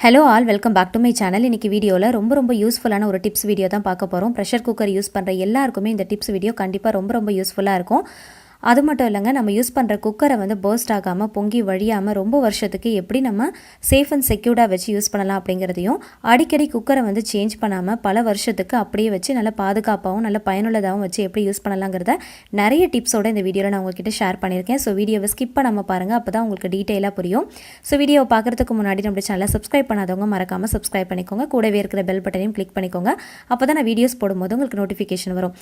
Hello all welcome back to my channel. இன்றைக்கி வீடியோவில் ரொம்ப யூஸ்ஃபுல்லான ஒரு டிப்ஸ் வீடியோ தான் பார்க்க போகிறோம். ப்ரெஷர் குக்கர் யூஸ் பண்ணுற எல்லாருக்குமே இந்த டிப்ஸ் வீடியோ கண்டிப்பாக ரொம்ப யூஸ்ஃபுல்லாக இருக்கும். அது மட்டும் இல்லைங்க, நம்ம யூஸ் பண்ணுற குக்கரை வந்து பர்ஸ்ட் ஆகாமல் பொங்கி வழியாமல் ரொம்ப வருஷத்துக்கு எப்படி நம்ம சேஃப் அண்ட் செக்யூர்டாக வச்சு யூஸ் பண்ணலாம் அப்படிங்கிறதையும், அடிக்கடி குக்கரை வந்து சேஞ்ச் பண்ணாமல் பல வருஷத்துக்கு அப்படியே வச்சு நல்ல பாதுகாப்பாகவும் நல்ல பயனுள்ளதாகவும் வச்சு எப்படி யூஸ் பண்ணலாங்கிறத நிறைய டிப்ஸோட இந்த வீடியோவில் நான் உங்ககிட்ட ஷேர் பண்ணியிருக்கேன். ஸோ வீடியோவை ஸ்கிப் பண்ணாமல் பாருங்கள், அப்போ தான் உங்களுக்கு டீட்டெயிலாக புரியும். ஸோ வீடியோவை பார்க்குறதுக்கு முன்னாடி நம்ம சேனலை சப்ஸ்கிரைப் பண்ணாதவங்க மறக்காமல் சப்ஸ்கிரைப் பண்ணிக்கோங்க. கூடவே இருக்கிற பெல் பட்டனையும் கிளிக் பண்ணிக்கோங்க. அப்போ தான் நான் வீடியோஸ் போடும்போது உங்களுக்கு நோட்டிஃபிகேஷன் வரும்.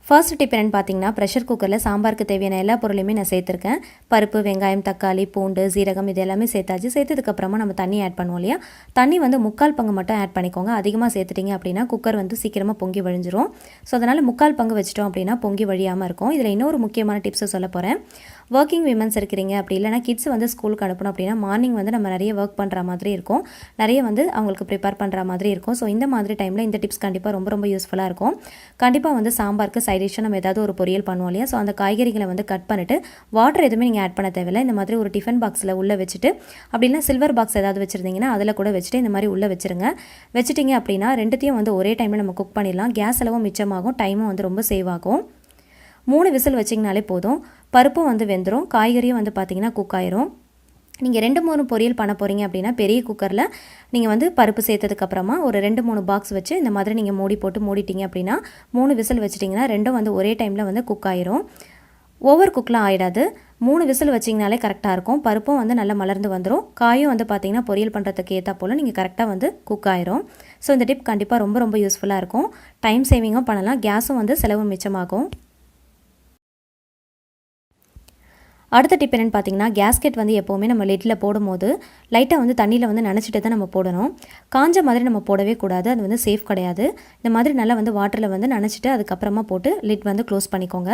ஃபர்ஸ்ட் டிப் என்னென்னு பார்த்தீங்கன்னா, ப்ரெஷர் குக்கரில் சாம்பாருக்கு தேவையான எல்லா பொருளையுமே நான் சேர்த்துருக்கேன். பருப்பு, வெங்காயம், தக்காளி, பூண்டு, சீரகம் இது எல்லாமே சேர்த்தாச்சு. சேர்த்ததுக்கப்புறமா நம்ம தண்ணி ஆட் பண்ணுவோம் இல்லையா, தண்ணி வந்து 3/4 பங்கு மட்டும் ஆட் பண்ணிக்கோங்க. அதிகமாக சேர்த்துட்டிங்க அப்படின்னா குக்கர் வந்து சீக்கிரமாக பொங்கி வழிஞ்சிரும். ஸோ அதனால் 3/4 பங்கு வச்சிட்டோம் அப்படின்னா பொங்கி வழியாமல் இருக்கும். இதில் இன்னொரு முக்கியமான டிப்ஸை சொல்ல போகிறேன். ஒர்க்கிங் விமன்ஸ் இருக்கிறீங்க அப்படி இல்லைனா கிட்ஸ் வந்து ஸ்கூலுக்கு அனுப்பணும் அப்படின்னா மார்னிங் வந்து நம்ம நிறைய ஒர்க் பண்ணுற மாதிரி இருக்கும், நிறைய வந்து அவங்களுக்கு ப்ரிப்பேர் பண்ணுற மாதிரி இருக்கும். ஸோ இந்த மாதிரி டைமில் இந்த டிப்ஸ் கண்டிப்பாக ரொம்ப யூஸ்ஃபுல்லாக இருக்கும். கண்டிப்பாக வந்து சாம்பாருக்கு சைடிஷாக நம்ம ஏதாவது ஒரு பொரியல் பண்ணுவோம் இல்லையா, ஸோ அந்த காய்கறிகளை வந்து கட் பண்ணிவிட்டு வாட்டர் எதுவுமே நீங்கள் ஆட் பண்ண தேவையில்லை. இந்த மாதிரி ஒரு டிஃபன் பாக்ஸில் உள்ளே வச்சுட்டு, அப்படின்னா சில்வர் பாக்ஸ் ஏதாவது வச்சுருந்தீங்கன்னா அதில் கூட வச்சுட்டு இந்த மாதிரி உள்ளே வச்சுருங்க. வச்சுட்டிங்க அப்படின்னா ரெண்டுத்தையும் வந்து ஒரே டைமில் நம்ம குக் பண்ணிடலாம். கேஸ் அளவும் மிச்சமாகும், டைமும் வந்து ரொம்ப சேவ் ஆகும். 3 விசில் வச்சிங்கனாலே போதும். பருப்பும் வந்து வெந்துடும், காய்கறியும் வந்து பார்த்திங்கன்னா குக் ஆயிரும். நீங்கள் 2-3 பொரியல் பண்ண போகிறீங்க அப்படின்னா பெரிய குக்கரில் நீங்கள் வந்து பருப்பு சேர்த்ததுக்கப்புறமா ஒரு 2-3 பாக்ஸ் வச்சு இந்த மாதிரி நீங்கள் மூடி போட்டு மூடிட்டீங்க அப்படின்னா 3 விசில் வச்சிட்டிங்கன்னா ரெண்டும் வந்து ஒரே டைமில் வந்து குக் ஆயிரும். ஓவர் குக்லாம் ஆகிடாது. 3 விசில் வச்சிங்கனாலே கரெக்டாக இருக்கும். பருப்பும் வந்து நல்லா மலர்ந்து வந்துடும், காயும் வந்து பார்த்திங்கன்னா பொரியல் பண்ணுறதுக்கு ஏற்றா போல் நீங்கள் கரெக்டாக வந்து குக் ஆயிரும். ஸோ இந்த டிப் கண்டிப்பாக ரொம்ப யூஸ்ஃபுல்லாக இருக்கும். டைம் சேவிங்கும் பண்ணலாம், கேஸும் வந்து செலவு மிச்சமாகும். அடுத்த டிப் என்னென்னு பார்த்தீங்கன்னா, கேஸ்கெட் வந்து எப்போவுமே நம்ம லிட்டில் போடும்போது லைட்டாக வந்து தண்ணியில் வந்து நனைச்சிட்டு தான் நம்ம போடணும். காஞ்ச மாதிரி நம்ம போடவே கூடாது, அது வந்து சேஃப் கிடையாது. இந்த மாதிரி நல்லா வந்து வாட்டரில் வந்து நனைச்சிட்டு அதுக்கப்புறமா போட்டு லிட் வந்து க்ளோஸ் பண்ணிக்கோங்க.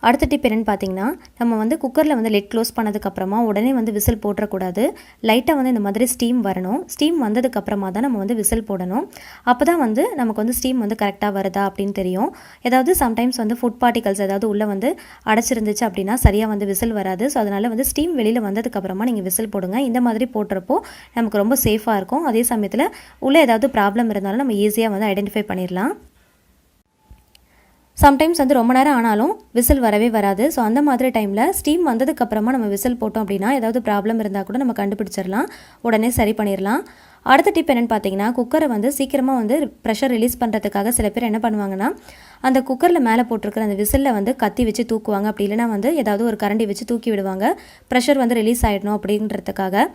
அடுத்த டிப் என்னென்னு பார்த்தீங்கன்னா, நம்ம வந்து குக்கரில் வந்து லிட் க்ளோஸ் பண்ணதுக்கப்புறமா உடனே வந்து விசில் போட்டுறக்கூடாது. லைட்டாக வந்து இந்த மாதிரி ஸ்டீம் வரணும். ஸ்டீம் வந்ததுக்கப்புறமா தான் நம்ம வந்து விசில் போடணும். அப்போ தான் வந்து நமக்கு வந்து ஸ்டீம் வந்து கரெக்டாக வருதா அப்படின்னு தெரியும். ஏதாவது சம்டைம்ஸ் வந்து ஃபுட் பார்ட்டிகல்ஸ் ஏதாவது உள்ளே வந்து அடைச்சிருந்துச்சு அப்படின்னா சரியாக வந்து விசில் வராது. ஸோ அதனால் வந்து ஸ்டீம் வெளியில் வந்ததுக்கப்புறமா நீங்கள் விசில் போடுங்க. இந்த மாதிரி போடுறப்போ நமக்கு ரொம்ப சேஃபாக இருக்கும். அதே சமயத்தில் உள்ளே ஏதாவது ப்ராப்ளம் இருந்தாலும் நம்ம ஈஸியாக வந்து ஐடென்டிஃபை பண்ணிடலாம். சம்டைம்ஸ் வந்து ரொம்ப நேரம் ஆனாலும் விசில் வரவே வராது. ஸோ அந்த மாதிரி டைமில் ஸ்டீம் வந்ததுக்கப்புறமா நம்ம விசில் போட்டோம் அப்படின்னா ஏதாவது ப்ராப்ளம் இருந்தால் கூட நம்ம கண்டுபிடிச்சிடலாம், உடனே சரி பண்ணிடலாம். அடுத்த டிப் என்னென்னு பார்த்தீங்கன்னா, குக்கரை வந்து சீக்கிரமாக வந்து ப்ரெஷர் ரிலீஸ் பண்ணுறதுக்காக சில பேர் என்ன பண்ணுவாங்கன்னா, அந்த குக்கரில் மேலே போட்டிருக்கிற அந்த விசிலில் வந்து கத்தி வச்சு தூக்குவாங்க. அப்படி இல்லைனா வந்து ஏதாவது ஒரு கரண்டி வச்சு தூக்கி விடுவாங்க, ப்ரெஷர் வந்து ரிலீஸ் ஆகிடணும் அப்படின்றதுக்காக.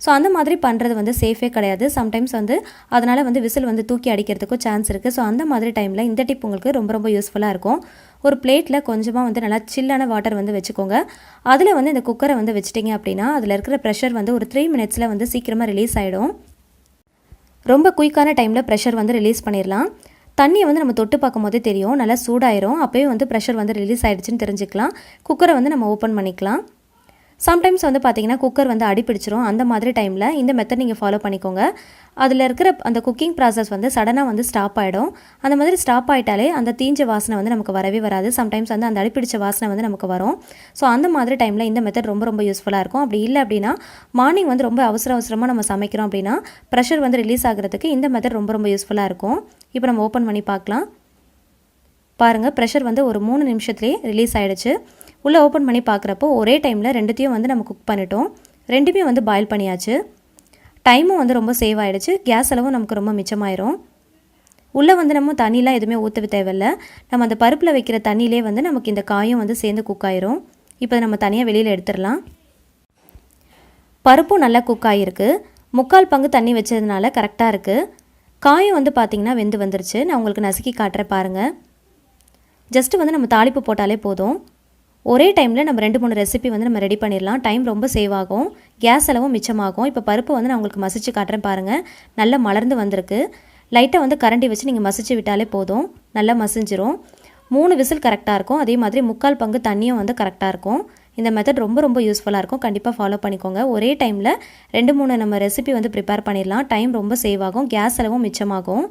ஸோ அந்த மாதிரி பண்ணுறது வந்து சேஃபே கிடையாது. சம்டைம்ஸ் வந்து அதனால் வந்து விசில் வந்து தூக்கி அடிக்கிறதுக்கும் சான்ஸ் இருக்குது. ஸோ அந்த மாதிரி டைமில் இந்த டிப் உங்களுக்கு ரொம்ப யூஸ்ஃபுல்லாக இருக்கும். ஒரு பிளேட்டில் கொஞ்சமாக வந்து நல்லா சில்லான வாட்டர் வந்து வச்சுக்கோங்க. அதில் வந்து இந்த குக்கரை வந்து வச்சிட்டிங்க அப்படின்னா அதில் இருக்கிற ப்ரெஷர் வந்து ஒரு 3 மினிட்ஸில் வந்து சீக்கிரமாக ரிலீஸ் ஆகிடும். ரொம்ப குயிக்கான டைமில் ப்ரெஷர் வந்து ரிலீஸ் பண்ணிடலாம். தண்ணியை வந்து நம்ம தொட்டு பார்க்கும் போதே தெரியும், நல்லா சூடாயிரும். அப்போயே வந்து ப்ரெஷர் வந்து ரிலீஸ் ஆகிடுச்சின்னு தெரிஞ்சுக்கலாம். குக்கரை வந்து நம்ம ஓப்பன் பண்ணிக்கலாம். சம்டைம்ஸ் வந்து பார்த்திங்கன்னா குக்கர் வந்து அடிப்பிடிச்சிரும். அந்த மாதிரி டைமில் இந்த மெத்தட் நீங்கள் ஃபாலோ பண்ணிக்கோங்க. அதில் இருக்கிற அந்த குக்கிங் ப்ராசஸ் வந்து சடனாக வந்து ஸ்டாப் ஆகிடும். அந்த மாதிரி ஸ்டாப் ஆகிட்டாலே அந்த தீஞ்ச வாசனை வந்து நமக்கு வரவே வராது. சம்டைம்ஸ் வந்து அந்த அடிப்பிடிச்ச வாசனை வந்து நமக்கு வரும். ஸோ அந்த மாதிரி டைமில் இந்த மெத்தட் ரொம்ப யூஸ்ஃபுல்லாக இருக்கும். அப்படி இல்லை அப்படின்னா மார்னிங் வந்து ரொம்ப அவசரமாக நம்ம சமைக்கிறோம் அப்படின்னா ப்ரெஷர் வந்து ரிலீஸ் ஆகிறதுக்கு இந்த மெத்தட் ரொம்ப யூஸ்ஃபுல்லாக இருக்கும். இப்போ நம்ம ஓப்பன் பண்ணி பார்க்கலாம். பாருங்கள், ப்ரெஷர் வந்து ஒரு 3 நிமிஷத்துலேயே ரிலீஸ் ஆகிடுச்சு. உள்ளே ஓப்பன் பண்ணி பார்க்குறப்போ ஒரே டைமில் ரெண்டுத்தையும் வந்து நம்ம குக் பண்ணிட்டோம். ரெண்டுமே வந்து பாயில் பண்ணியாச்சு. டைமும் வந்து ரொம்ப சேவ் ஆகிடுச்சு, கேஸ் அளவும் நமக்கு ரொம்ப மிச்சமாயிரும். உள்ளே வந்து நம்ம தண்ணிலாம் எதுவுமே ஊற்ற தேவையில்லை. நம்ம அந்த பருப்பில் வைக்கிற தண்ணியிலே வந்து நமக்கு இந்த காயும் வந்து சேர்ந்து குக் ஆயிரும். இப்போ நம்ம தனியாக வெளியில் எடுத்துடலாம். பருப்பும் நல்லா குக் ஆகிருக்கு. 3/4 பங்கு தண்ணி வச்சதுனால கரெக்டாக இருக்குது. காயும் வந்து பார்த்திங்கன்னா வெந்து வந்துருச்சு. நான் உங்களுக்கு நசுக்கி காட்டுறேன் பாருங்கள். ஜஸ்ட்டு வந்து நம்ம தாளிப்பு போட்டாலே போதும். ஒரே டைமில் நம்ம 2-3 ரெசிபி வந்து நம்ம ரெடி பண்ணிடலாம். டைம் ரொம்ப சேவ் ஆகும், கேஸ் அளவும் மிச்சமாகும். இப்போ பருப்பு வந்து நான் உங்களுக்கு மசிச்சு காட்டுறேன் பாருங்கள். நல்லா மலர்ந்து வந்திருக்கு. லைட்டாக வந்து கரண்டி வச்சு நீங்கள் மசிச்சு விட்டாலே போதும், நல்லா மசிஞ்சிரும். 3 விசில் கரெக்டாக இருக்கும். அதே மாதிரி 3/4 பங்கு தண்ணியும் வந்து கரெக்டாக இருக்கும். இந்த மெத்தட் ரொம்ப யூஸ்ஃபுல்லாக இருக்கும். கண்டிப்பாக ஃபாலோ பண்ணிக்கோங்க. ஒரே டைமில் 2-3 நம்ம ரெசிபி வந்து ப்ரிப்பேர் பண்ணிடலாம். டைம் ரொம்ப சேவ் ஆகும், கேஸ் அளவும் மிச்சமாகும்.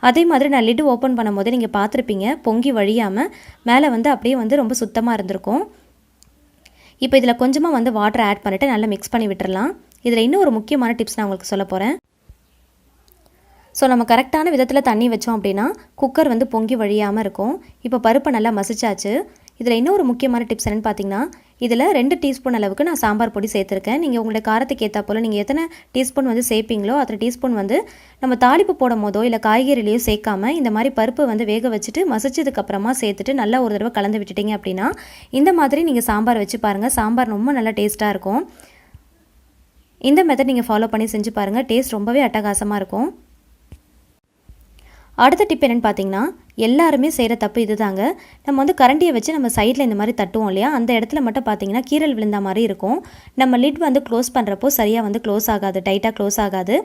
அதே மாதிரி நான் லிட் ஓப்பன் பண்ணும்போது நீங்கள் பார்த்துருப்பீங்க, பொங்கி வழியாமல் மேலே வந்து அப்படியே வந்து ரொம்ப சுத்தமாக இருந்திருக்கும். இப்போ இதில் கொஞ்சமாக வந்து வாட்டர் ஆட் பண்ணிவிட்டு நல்லா மிக்ஸ் பண்ணி விட்டுறலாம். இதில் இன்னும் ஒரு முக்கியமான டிப்ஸ் நான் உங்களுக்கு சொல்ல போகிறேன். ஸோ நம்ம கரெக்டான விதத்தில் தண்ணி வச்சோம் அப்படின்னா குக்கர் வந்து பொங்கி வழியாமல் இருக்கும். இப்போ பருப்பை நல்லா மசிச்சாச்சு. இதில் இன்னொரு முக்கியமான டிப்ஸ் என்னென்னு பார்த்தீங்கன்னா, இதில் 2 டீஸ்பூன் அளவுக்கு நான் சாம்பார் பொடி சேர்த்துருக்கேன். நீங்கள் உங்களுடைய காரத்துக்கு ஏற்றா போல் நீங்கள் எத்தனை டீஸ்பூன் வந்து சேர்ப்பீங்களோ அத்தனை டீஸ்பூன் வந்து நம்ம தாளிப்பு போடும் போதோ இல்லை காய்கறிலையோ சேர்க்காம இந்த மாதிரி பருப்பு வந்து வேக வச்சுட்டு மசிச்சதுக்கப்புறமா சேர்த்துட்டு நல்லா ஒரு தடவை கலந்து விட்டுட்டிங்க அப்படின்னா இந்த மாதிரி நீங்கள் சாம்பார் வச்சு பாருங்கள். சாம்பார் ரொம்ப நல்லா டேஸ்ட்டாக இருக்கும். இந்த மெத்தட் நீங்கள் ஃபாலோ பண்ணி செஞ்சு பாருங்கள். டேஸ்ட் ரொம்பவே அட்டகாசமாக இருக்கும். அடுத்த டிப் என்னென்னு பார்த்தீங்கன்னா, எல்லாருமே செய்கிற தப்பு இது தாங்க. நம்ம வந்து கரண்டியை வச்சு நம்ம சைடில் இந்த மாதிரி தட்டுவோம் இல்லையா, அந்த இடத்துல மட்டும் பார்த்தீங்கன்னா கீரல் விழுந்த மாதிரி இருக்கும். நம்ம லிட் வந்து க்ளோஸ் பண்ணுறப்போ சரியாக வந்து க்ளோஸ் ஆகாது, டைட்டாக க்ளோஸ் ஆகாது.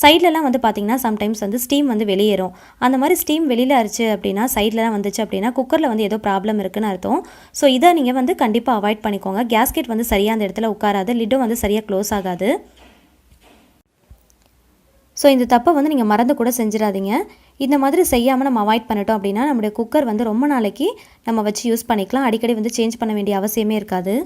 சைட்லலாம் வந்து பார்த்தீங்கன்னா சம்டைம்ஸ் வந்து ஸ்டீம் வந்து வெளியேறும். அந்த மாதிரி ஸ்டீம் வெளியில் அரிச்சு அப்படின்னா சைட்லலாம் வந்துச்சு அப்படின்னா குக்கரில் வந்து ஏதோ ப்ராப்ளம் இருக்குன்னு அர்த்தம். ஸோ இதை நீங்கள் வந்து கண்டிப்பாக அவாய்ட் பண்ணிக்கோங்க. கேஸ்கெட் வந்து சரியாக அந்த இடத்துல உட்காராது, லிட்டும் வந்து சரியாக க்ளோஸ் ஆகாது. ஸோ இந்த தப்பை வந்து நீங்கள் மறந்து கூட செஞ்சிடாதீங்க. இந்த மாதிரி செய்யாமல் நம்ம அவாய்ட் பண்ணிட்டோம் அப்படின்னா நம்முடைய குக்கர் வந்து ரொம்ப நாளைக்கு நம்ம வச்சு யூஸ் பண்ணிக்கலாம். அடிக்கடி வந்து சேஞ்ச் பண்ண வேண்டிய அவசியமே இருக்காது.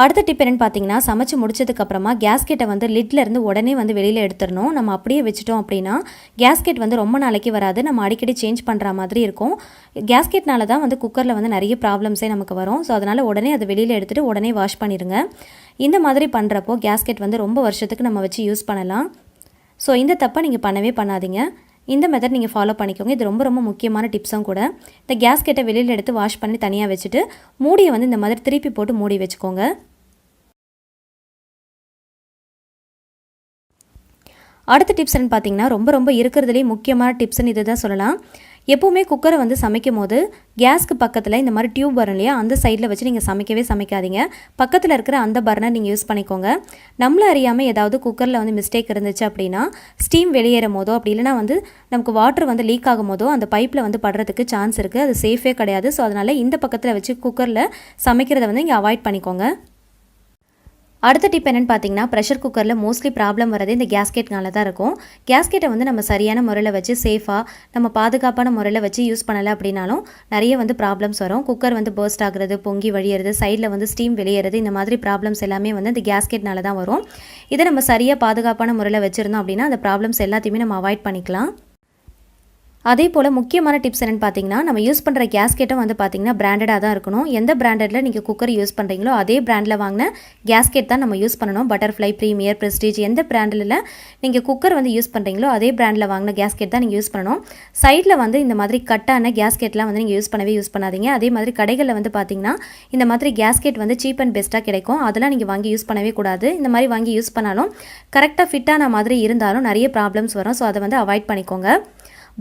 அடுத்த டிப் என்னென்னு பார்த்தீங்கன்னா, சமைச்சு முடிச்சதுக்கப்புறமா கேஸ்கெட்டை வந்து லிட்லேருந்து உடனே வந்து வெளியில் எடுத்துடணும். நம்ம அப்படியே வச்சுட்டோம் அப்படின்னா கேஸ்கெட் வந்து ரொம்ப நாளைக்கு வராது. நம்ம அடிக்கடி சேஞ்ச் பண்ணுற மாதிரி இருக்கும். கேஸ்கெட்னால தான் வந்து குக்கரில் வந்து நிறைய ப்ராப்ளம்ஸே நமக்கு வரும். ஸோ அதனால் உடனே அதை வெளியில் எடுத்துகிட்டு உடனே வாஷ் பண்ணிடுங்க. இந்த மாதிரி பண்ணுறப்போ கேஸ்கெட் வந்து ரொம்ப வருஷத்துக்கு நம்ம வச்சு யூஸ் பண்ணலாம். ஸோ இந்த தப்பை நீங்கள் பண்ணவே பண்ணாதீங்க. இந்த மெத்தட் நீங்கள் ஃபாலோ பண்ணிக்கோங்க. இது ரொம்ப ரொம்ப முக்கியமான டிப்ஸும் கூட. இந்த கேஸ்கெட்டை வெளியில் எடுத்து வாஷ் பண்ணி தனியாக வச்சுட்டு மூடியை வந்து இந்த மாதிரி திருப்பி போட்டு மூடி வச்சுக்கோங்க. அடுத்த டிப்ஸ் என்னன்னு பார்த்தீங்கன்னா, ரொம்ப ரொம்ப இருக்கிறதுலே முக்கியமான டிப்ஸ்ன்னு இது தான் சொல்லலாம். எப்போவுமே குக்கரை வந்து சமைக்கும் போது கேஸ்க்கு பக்கத்தில் இந்த மாதிரி டியூப் வரும் இல்லையா, அந்த சைடில் வச்சு நீங்கள் சமைக்கவே சமைக்காதீங்க. பக்கத்தில் இருக்கிற அந்த பர்னர் நீங்கள் யூஸ் பண்ணிக்கோங்க. நம்மள அறியாமல் ஏதாவது குக்கரில் வந்து மிஸ்டேக் இருந்துச்சு அப்படின்னா ஸ்டீம் வெளியேறும் போதோ அப்படி இல்லைனா வந்து நமக்கு வாட்டர் வந்து லீக் ஆகும் போதோ அந்த பைப்பில் வந்து படுறதுக்கு சான்ஸ் இருக்குது. அது சேஃபே கிடையாது. ஸோ அதனால் இந்த பக்கத்தில் வச்சு குக்கரில் சமைக்கிறத வந்து இங்கே அவாய்ட் பண்ணிக்கோங்க. அடுத்த டிப் என்னென்னு பார்த்தீங்கன்னா, ப்ரெஷர் குக்கரில் மோஸ்ட்லி ப்ராப்ளம் வரது இந்த கேஸ்கெட்னால தான் இருக்கும். கேஸ்கெட்டை வந்து நம்ம சரியான முறையில் வச்சு சேஃபாக நம்ம பாதுகாப்பான முறையில் வச்சு யூஸ் பண்ணலை அப்படின்னாலும் நிறைய வந்து ப்ராப்ளம்ஸ் வரும். குக்கர் வந்து பர்ஸ்ட் ஆகுறது, பொங்கி வழியிறது, சைடில் வந்து ஸ்டீம் வெளியேறது, இந்த மாதிரி ப்ராப்ளம்ஸ் எல்லாமே வந்து இந்த கேஸ்கெட்னால தான் வரும். இதை நம்ம சரியாக பாதுகாப்பான முறையில் வச்சுருந்தோம் அப்படின்னா அந்த ப்ராப்ளம்ஸ் எல்லாத்தையுமே நம்ம அவாய்ட் பண்ணிக்கலாம். அதே போல் முக்கியமான டிப்ஸ் என்னென்னு பார்த்தீங்கன்னா, நம்ம யூஸ் பண்ணுற கேஸ்கெட்டும் வந்து பார்த்தீங்கன்னா பிராண்டடாக தான் இருக்கணும். எந்த பிராண்டடில் நீங்கள் குக்கர் யூஸ் பண்ணுறீங்களோ அதே பிராண்டில் வாங்கின கேஸ்கெட் தான் நம்ம யூஸ் பண்ணணும். பட்டர்ஃப்ளை, ப்ரீமியர், ப்ரெஸ்டீஜ் எந்த பிராண்டில் நீங்கள் குக்கர் வந்து யூஸ் பண்ணுறீங்களோ அதே பிராண்டில் வாங்கின கேஸ்கெட் தான் நீங்கள் யூஸ் பண்ணணும். சைடில் வந்து இந்த மாதிரி கட்டான கேஸ்கெட்லாம் வந்து நீங்கள் யூஸ் பண்ணாதீங்க. அதே மாதிரி கடைகளில் வந்து பார்த்தீங்கன்னா இந்த மாதிரி கேஸ்கெட் வந்து சீப் அண்ட் பெஸ்ட்டாக கிடைக்கும். அதெல்லாம் நீங்கள் வாங்கி யூஸ் பண்ணவே கூடாது. இந்த மாதிரி வாங்கி யூஸ் பண்ணாலும் கரெக்டாக ஃபிட்டான மாதிரி இருந்தாலும் நிறைய ப்ராப்ளம்ஸ் வரும். ஸோ அதை வந்து அவாய்ட் பண்ணிக்கோங்க.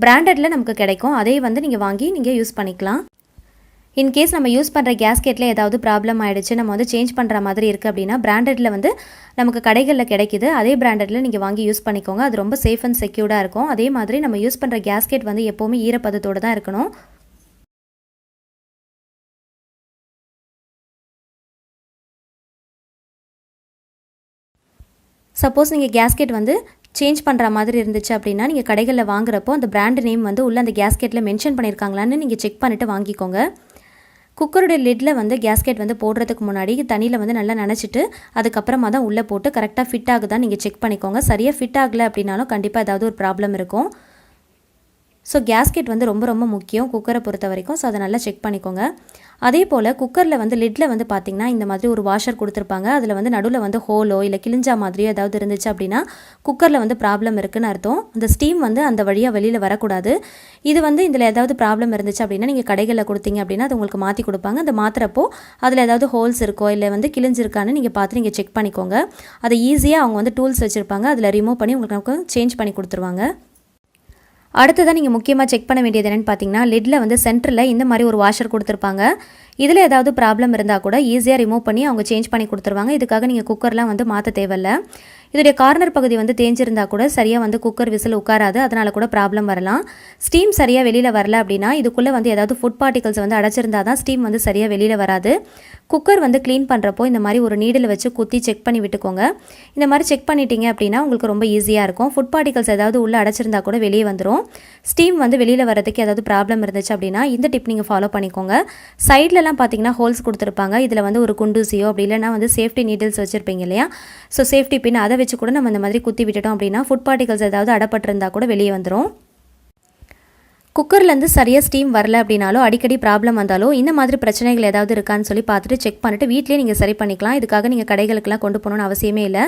பிராண்டடில் நமக்கு கிடைக்கும், அதே வந்து நீங்கள் வாங்கி நீங்கள் யூஸ் பண்ணிக்கலாம். இன்கேஸ் நம்ம யூஸ் பண்ணுற கேஸ்கெட்டில் ஏதாவது ப்ராப்ளம் ஆகிடுச்சு, நம்ம வந்து சேஞ்ச் பண்ணுற மாதிரி இருக்குது அப்படின்னா பிராண்டடில் வந்து நமக்கு கடைகளில் கிடைக்குது. அதே பிராண்டடில் நீங்கள் வாங்கி யூஸ் பண்ணிக்கோங்க. அது ரொம்ப சேஃப் அண்ட் செக்யூர்டாக இருக்கும். அதே மாதிரி நம்ம யூஸ் பண்ணுற கேஸ்கெட் வந்து எப்போவுமே ஈரப்பதத்தோடு தான் இருக்கணும். சப்போஸ் நீங்கள் கேஸ்கெட் வந்து சேஞ்ச் பண்ணுற மாதிரி இருந்துச்சு அப்படின்னா நீங்கள் கடைகளில் வாங்குறப்போ அந்த பிராண்ட் நேம் வந்து உள்ள அந்த கேஸ்கெட்டில் மென்ஷன் பண்ணியிருக்காங்களான்னு நீங்கள் செக் பண்ணிவிட்டு வாங்கிக்கோங்க. குக்கருடைய லிட்டில் வந்து கேஸ்கெட் வந்து போடுறதுக்கு முன்னாடி தண்ணியில் வந்து நல்லா நனைச்சிட்டு அதுக்கப்புறமா தான் உள்ளே போட்டு கரெக்டாக ஃபிட் ஆகுதான் நீங்கள் செக் பண்ணிக்கோங்க. சரியாக ஃபிட் ஆகலை அப்படின்னாலும் கண்டிப்பாக ஏதாவது ஒரு ப்ராப்ளம் இருக்கும். ஸோ கேஸ்கெட் வந்து ரொம்ப ரொம்ப முக்கியம் குக்கரை பொறுத்த வரைக்கும். ஸோ அதை நல்லா செக் பண்ணிக்கோங்க. அதே போல் குக்கரில் வந்து லிட்டில் வந்து பார்த்திங்கன்னா இந்த மாதிரி ஒரு வாஷர் கொடுத்துருப்பாங்க. அதில் வந்து நடுவில் வந்து ஹோலோ இல்லை கிழிஞ்சா மாதிரியோ ஏதாவது இருந்துச்சு அப்படின்னா குக்கரில் வந்து ப்ராப்ளம் இருக்குதுன்னு அர்த்தம். அந்த ஸ்டீம் வந்து அந்த வழியாக வெளியில் வரக்கூடாது. இது வந்து இதில் ஏதாவது ப்ராப்ளம் இருந்துச்சு அப்படின்னா நீங்கள் கடைகளில் கொடுத்தீங்க அப்படின்னா அது உங்களுக்கு மாற்றி கொடுப்பாங்க. அந்த மாற்றுறப்போ அதில் ஏதாவது ஹோல்ஸ் இருக்கோ இல்லை வந்து கிழிஞ்சிருக்கான்னு நீங்கள் பார்த்து நீங்கள் செக் பண்ணிக்கோங்க. அதை ஈஸியாக அவங்க வந்து டூல்ஸ் வச்சுருப்பாங்க, அதில் ரிமூவ் பண்ணி உங்களுக்கு சேஞ்ச் பண்ணி கொடுத்துருவாங்க. அடுத்ததான் நீங்கள் முக்கியமாக செக் பண்ண வேண்டியது என்னென்னு பார்த்தீங்கன்னா, லிட்டில் வந்து சென்டரில் இந்த மாதிரி ஒரு வாஷர் கொடுத்துருப்பாங்க. இதில் ஏதாவது ப்ராப்ளம் இருந்தால் கூட ஈஸியாக ரிமூவ் பண்ணி அவங்க சேஞ்ச் பண்ணி கொடுத்துருவாங்க. இதுக்காக நீங்கள் குக்கர்லாம் வந்து மாற்ற தேவையில்லை. இதோடைய கார்னர் பகுதி வந்து தேஞ்சிருந்தா கூட சரியாக வந்து குக்கர் விசில் உட்காராது, அதனால் கூட ப்ராப்ளம் வரலாம். ஸ்டீம் சரியாக வெளியில் வரல அப்படின்னா இதுக்குள்ளே வந்து ஏதாவது ஃபுட் பார்ட்டிகல்ஸ் வந்து அடைச்சிருந்தா தான் ஸ்டீம் வந்து சரியாக வெளியில் வராது. குக்கர் வந்து க்ளீன் பண்ணுறப்போ இந்த மாதிரி ஒரு நீடில் வச்சு குத்தி செக் பண்ணி விட்டுக்கோங்க. இந்த மாதிரி செக் பண்ணிட்டீங்க அப்படின்னா உங்களுக்கு ரொம்ப ஈஸியாக இருக்கும். ஃபுட் பார்ட்டிகல்ஸ் ஏதாவது உள்ளே அடைச்சிருந்தா கூட வெளியே வந்துடும். ஸ்டீம் வந்து வெளியில் வரதுக்கு ஏதாவது ப்ராப்ளம் இருந்துச்சு அப்படின்னா இந்த டிப் நீங்கள் ஃபாலோ பண்ணிக்கோங்க. சைட்லலாம் பார்த்தீங்கன்னா ஹோல்ஸ் கொடுத்துருப்பாங்க. இதில் வந்து ஒரு குண்டூசியோ அப்படி இல்லைனா வந்து சேஃப்டி நீடில்ஸ் வச்சுருப்பீங்க இல்லையா, ஸோ சேஃப்டி பின் அதை வச்சு கூட நம்ம இந்த மாதிரி குத்தி விட்டுட்டோம் அப்படின்னா ஃபுட் பார்ட்டிகல்ஸ் ஏதாவது அடப்பட்டிருந்தால் கூட வெளியே வந்துடும். குக்கர்லேருந்து சரியாக ஸ்டீம் வரல அப்படின்னாலும் அடிக்கடி ப்ராப்ளம் வந்தாலும் இந்த மாதிரி பிரச்சனைகள் ஏதாவது இருக்கான்னு சொல்லி பார்த்துட்டு செக் பண்ணிவிட்டு வீட்டிலே நீங்கள் சரி பண்ணிக்கலாம். இதுக்காக நீங்கள் கடைகளுக்கெல்லாம் கொண்டு போகணுன்னு அவசியமே இல்லை.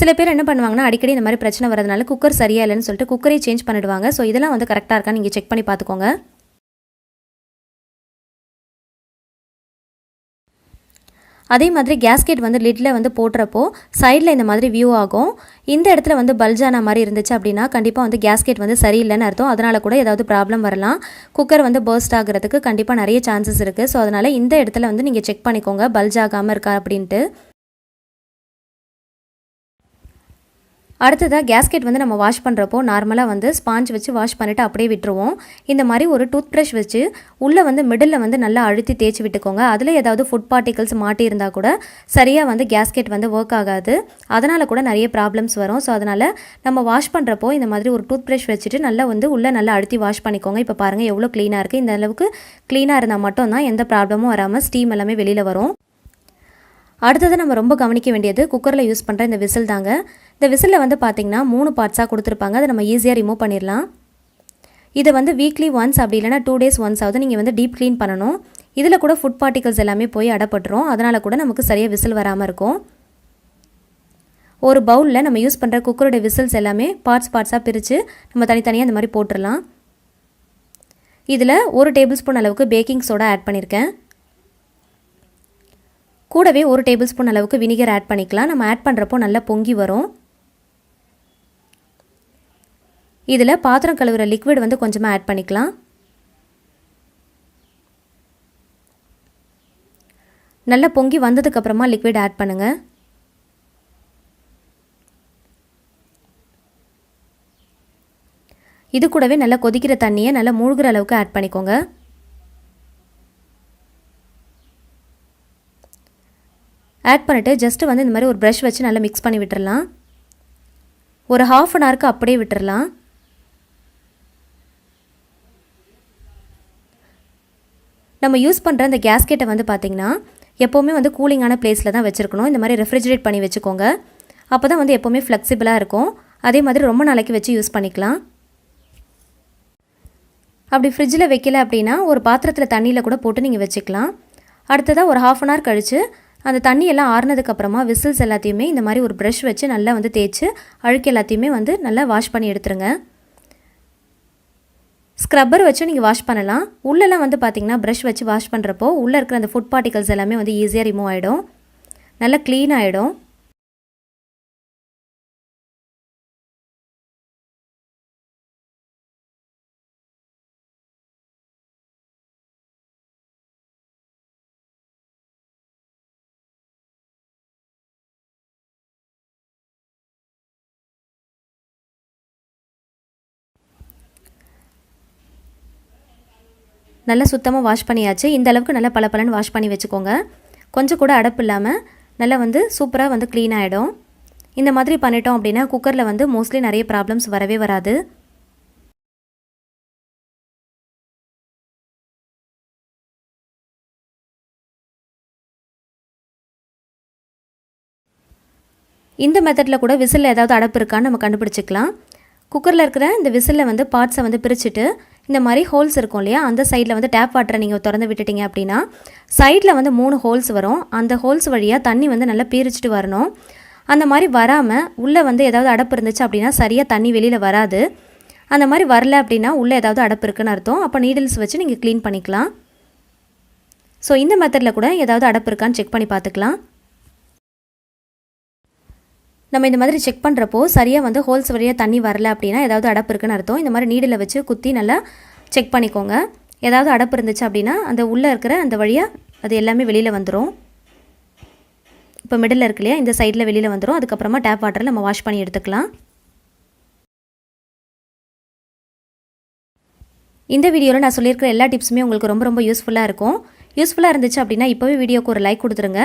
சில பேர் என்ன பண்ணுவாங்கன்னா அடிக்கடி இந்த மாதிரி பிரச்சனை வரதுனால குக்கர் சரியா இல்லைன்னு சொல்லிட்டு குக்கரே சேஞ்ச் பண்ணிடுவாங்க. ஸோ இதெல்லாம் வந்து கரெக்டாக இருக்கான்னு நீங்கள் செக் பண்ணி பார்த்துக்கோங்க. அதே மாதிரி கேஸ்கெட் வந்து லிட்டில் வந்து போடுறப்போ சைடில் இந்த மாதிரி வியூ ஆகும். இந்த இடத்துல வந்து பல்ஜான மாதிரி இருந்துச்சு அப்படின்னா கண்டிப்பாக வந்து கேஸ்கெட் வந்து சரியில்லைன்னு அர்த்தம். அதனால் கூட ஏதாவது ப்ராப்ளம் வரலாம். குக்கர் வந்து பர்ஸ்ட் ஆகிறதுக்கு கண்டிப்பாக நிறைய சான்சஸ் இருக்குது. ஸோ அதனால் இந்த இடத்துல வந்து நீங்கள் செக் பண்ணிக்கோங்க பல்ஜ் ஆகாமல் இருக்கா அப்படின்ட்டு. அடுத்ததாக கேஸ்கெட் வந்து நம்ம வாஷ் பண்ணுறப்போ நார்மலாக வந்து ஸ்பாஞ்ச் வச்சு வாஷ் பண்ணிவிட்டு அப்படியே விட்டுருவோம். இந்த மாதிரி ஒரு டூத் ப்ரஷ் வச்சு உள்ளே வந்து மிடில் வந்து நல்லா அழுத்தி தேய்ச்சி விட்டுக்கோங்க. அதில் ஏதாவது ஃபுட் பார்ட்டிகல்ஸ் மாட்டியிருந்தால் கூட சரியாக வந்து கேஸ்கெட் வந்து ஒர்க் ஆகாது. அதனால் கூட நிறைய ப்ராப்ளம்ஸ் வரும். ஸோ அதனால் நம்ம வாஷ் பண்ணுறப்போ இந்த மாதிரி ஒரு டூத் ப்ரஷ் வச்சுட்டு நல்லா வந்து உள்ளே நல்லா அழுத்தி வாஷ் பண்ணிக்கோங்க. இப்போ பாருங்கள் எவ்வளோ க்ளீனாக இருக்குது. இந்த அளவுக்கு க்ளீனாக இருந்தால் மட்டும்தான் எந்த ப்ராப்ளமும் வராமல் ஸ்டீம் எல்லாமே வெளியில் வரும். அடுத்தது நம்ம ரொம்ப கவனிக்க வேண்டியது குக்கரில் யூஸ் பண்ணுற இந்த விசில் தாங்க. இந்த விசிலில் வந்து பார்த்திங்கன்னா 3 பார்ட்ஸாக கொடுத்துருப்பாங்க. அதை நம்ம ஈஸியாக ரிமூவ் பண்ணிடலாம். இதை வந்து வீக்லி ஒன்ஸ் அப்படி இல்லைனா 2 days ஒன்ஸ் ஆகுது நீங்கள் வந்து டீப் க்ளீன் பண்ணணும். இதில் கூட ஃபுட் பார்ட்டிகல்ஸ் எல்லாமே போய் அடப்பட்டுரும். அதனால் கூட நமக்கு சரியாக விசில் வராமல் இருக்கும். ஒரு பவுலில் நம்ம யூஸ் பண்ணுற குக்கரோட விசில்ஸ் எல்லாமே பார்ட்ஸாக பிரித்து நம்ம தனித்தனியாக இந்த மாதிரி போட்டுடலாம். இதில் 1 டேபிள் ஸ்பூன் அளவுக்கு பேக்கிங் சோடா ஆட் பண்ணியிருக்கேன். கூடவே 1 டேபிள் ஸ்பூன் அளவுக்கு வினிகர் ஆட் பண்ணிக்கலாம். நம்ம ஆட் பண்ணுறப்போ நல்லா பொங்கி வரும். இதில் பாத்திரம் கழுவுற லிக்விட் வந்து கொஞ்சமாக ஆட் பண்ணிக்கலாம். நல்லா பொங்கி வந்ததுக்கப்புறமா லிக்விட் ஆட் பண்ணுங்கள். இது கூடவே நல்லா கொதிக்கிற தண்ணியை நல்லா மூழ்கிற அளவுக்கு ஆட் பண்ணிக்கோங்க. ஆட் பண்ணிவிட்டு ஜஸ்ட்டு வந்து இந்த மாதிரி ஒரு ப்ரஷ் வச்சு நல்லா மிக்ஸ் பண்ணி விட்டுறலாம். ஒரு 1/2 an hour அப்படியே விட்டுறலாம். நம்ம யூஸ் பண்ணுற இந்த கேஸ்கெட்டை வந்து பார்த்திங்கன்னா எப்போவுமே வந்து கூலிங்கான பிளேஸில் தான் வச்சுருக்கணும். இந்த மாதிரி ரெஃப்ரிஜரேட் பண்ணி வச்சுக்கோங்க. அப்போ தான் வந்து எப்போவுமே ஃப்ளெக்சிபிளாக இருக்கும். அதே மாதிரி ரொம்ப நாளைக்கு வச்சு யூஸ் பண்ணிக்கலாம். அப்படி ஃப்ரிட்ஜில் வைக்கல அப்படின்னா ஒரு பாத்திரத்தில் தண்ணியில் கூட போட்டு நீங்கள் வச்சுக்கலாம். அடுத்ததாக ஒரு 1/2 an hour கழித்து அந்த தண்ணியெல்லாம் ஆறுனதுக்கப்புறமா விசில்ஸ் எல்லாத்தையுமே இந்த மாதிரி ஒரு ப்ரஷ் வச்சு நல்லா வந்து தேய்ச்சி அழுக்கு எல்லாத்தையுமே வந்து நல்லா வாஷ் பண்ணி எடுத்துருங்க. ஸ்க்ரப்பர் வச்சு நீங்கள் வாஷ் பண்ணலாம். உள்ளெல்லாம் வந்து பார்த்திங்கன்னா ப்ரஷ் வச்சு வாஷ் பண்ணுறப்போ உள்ளே இருக்கிற அந்த ஃபுட் பார்ட்டிகல்ஸ் எல்லாமே வந்து ஈஸியாக ரிமூவ் ஆகிடும். நல்லா க்ளீன் ஆகிடும். நல்லா சுத்தமாக வாஷ் பண்ணியாச்சு. இந்த அளவுக்கு நல்லா பளபளன்னு வாஷ் பண்ணி வச்சுக்கோங்க. கொஞ்சம் கூட அடப்பு இல்லாமல் நல்லா வந்து சூப்பராக வந்து க்ளீன் ஆகிடும். இந்த மாதிரி பண்ணிட்டோம் அப்படின்னா குக்கரில் வந்து மோஸ்ட்லி நிறைய ப்ராப்ளம்ஸ் வரவே வராது. இந்த மெத்தடில் கூட விசிலில் ஏதாவது அடப்பு இருக்கான்னு நம்ம கண்டுபிடிச்சிக்கலாம். குக்கரில் இருக்கிற இந்த விசிலில் வந்து பார்ட்ஸை வந்து பிரிச்சுட்டு இந்த மாதிரி ஹோல்ஸ் இருக்கும் இல்லையா, அந்த சைடில் வந்து டேப் வாட்டரை நீங்கள் திறந்து விட்டுட்டீங்க அப்படின்னா சைடில் வந்து 3 ஹோல்ஸ் வரும். அந்த ஹோல்ஸ் வழியாக தண்ணி வந்து நல்லா பீரிச்சிட்டு வரணும். அந்த மாதிரி வராமல் உள்ளே வந்து ஏதாவது அடப்பு இருந்துச்சு அப்படின்னா சரியாக தண்ணி வெளியில் வராது. அந்த மாதிரி வரல அப்படின்னா உள்ளே ஏதாவது அடப்பு இருக்குன்னு அர்த்தம். அப்போ நீடில்ஸ் வச்சு நீங்கள் க்ளீன் பண்ணிக்கலாம். ஸோ இந்த மெத்தடில் கூட ஏதாவது அடப்பு இருக்கான்னு செக் பண்ணி பார்த்துக்கலாம். நம்ம இந்த மாதிரி செக் பண்ணுறப்போ சரியாக வந்து ஹோல்ஸ் வழியாக தண்ணி வரல அப்படின்னா ஏதாவது அடப்பு இருக்குன்னு அர்த்தம். இந்த மாதிரி நீடில் வச்சு குத்தி நல்லா செக் பண்ணிக்கோங்க. ஏதாவது அடப்பு இருந்துச்சு அப்படின்னா அந்த உள்ளே இருக்கிற அந்த வழியாக அது எல்லாமே வெளியில் வந்துடும். இப்போ மிடில் இருக்கு இல்லையா, இந்த சைடில் வெளியில் வந்துடும். அதுக்கப்புறமா டேப் வாட்டரில் நம்ம வாஷ் பண்ணி எடுத்துக்கலாம். இந்த வீடியோவில் நான் சொல்லியிருக்கிற எல்லா டிப்ஸுமே உங்களுக்கு ரொம்ப யூஸ்ஃபுல்லாக இருக்கும். யூஸ்ஃபுல்லாக இருந்துச்சு அப்படின்னா இப்போவே வீடியோக்கு ஒரு லைக் கொடுத்துருங்க.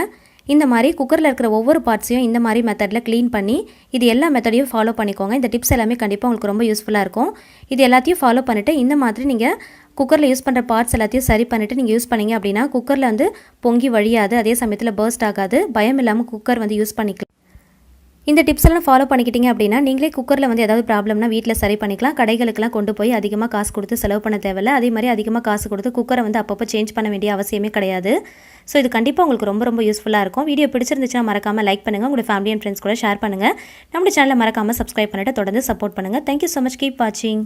இந்த மாதிரி குக்கரில் இருக்கிற ஒவ்வொரு பார்ட்ஸையும் இந்த மாதிரி மெத்தடில் க்ளீன் பண்ணி இது எல்லா மெத்தடையும் ஃபாலோ பண்ணிக்கோங்க. இந்த டிப்ஸ் எல்லாமே கண்டிப்பாக உங்களுக்கு ரொம்ப யூஸ்ஃபுல்லாக இருக்கும். இது எல்லாத்தையும் ஃபாலோ பண்ணிவிட்டு இந்த மாதிரி நீங்கள் குக்கரில் யூஸ் பண்ணுற பார்ட்ஸ் எல்லாத்தையும் சரி பண்ணிவிட்டு நீங்கள் யூஸ் பண்ணிங்க அப்படின்னா குக்கரில் வந்து பொங்கி வழியாது, அதே சமயத்தில் பர்ஸ்ட் ஆகாது, பயம் இல்லாமல் குக்கர் வந்து யூஸ் பண்ணிக்கலாம். இந்த டிப்ஸ் எல்லாம் ஃபாலோ பண்ணிக்கிட்டீங்க அப்படின்னா நீங்களே குக்கரில் வந்து ஏதாவது ப்ராப்ளம்னா வீட்டில் சரி பண்ணிக்கலாம். கடைகளுக்கெல்லாம் கொண்டு போய் அதிகமாக காசு கொடுத்து செலவு பண்ண தேவையில்லை. அதே மாதிரி அதிகமாக காசு கொடுத்து குக்கரை வந்து அப்பப்போ சேஞ்ச் பண்ண வேண்டிய அவசியமே கிடையாது. ஸோ இது கண்டிப்பாக உங்களுக்கு ரொம்ப யூஸ்ஃபுல்லாக இருக்கும். வீடியோ பிடிச்சிருந்துச்சுன்னா மறக்காமல் லைக் பண்ணுங்கள், உங்களோட ஃபேமிலி அண்ட் ஃப்ரெண்ட்ஸ் கூட ஷேர் பண்ணுங்கள். நம்மளோட சேனலை மறக்காமல் சப்ஸ்கிரைப் பண்ணிட்டு தொடர்ந்து சப்போர்ட் பண்ணுங்கள். Thank you so much. கீப் வாட்சிங்.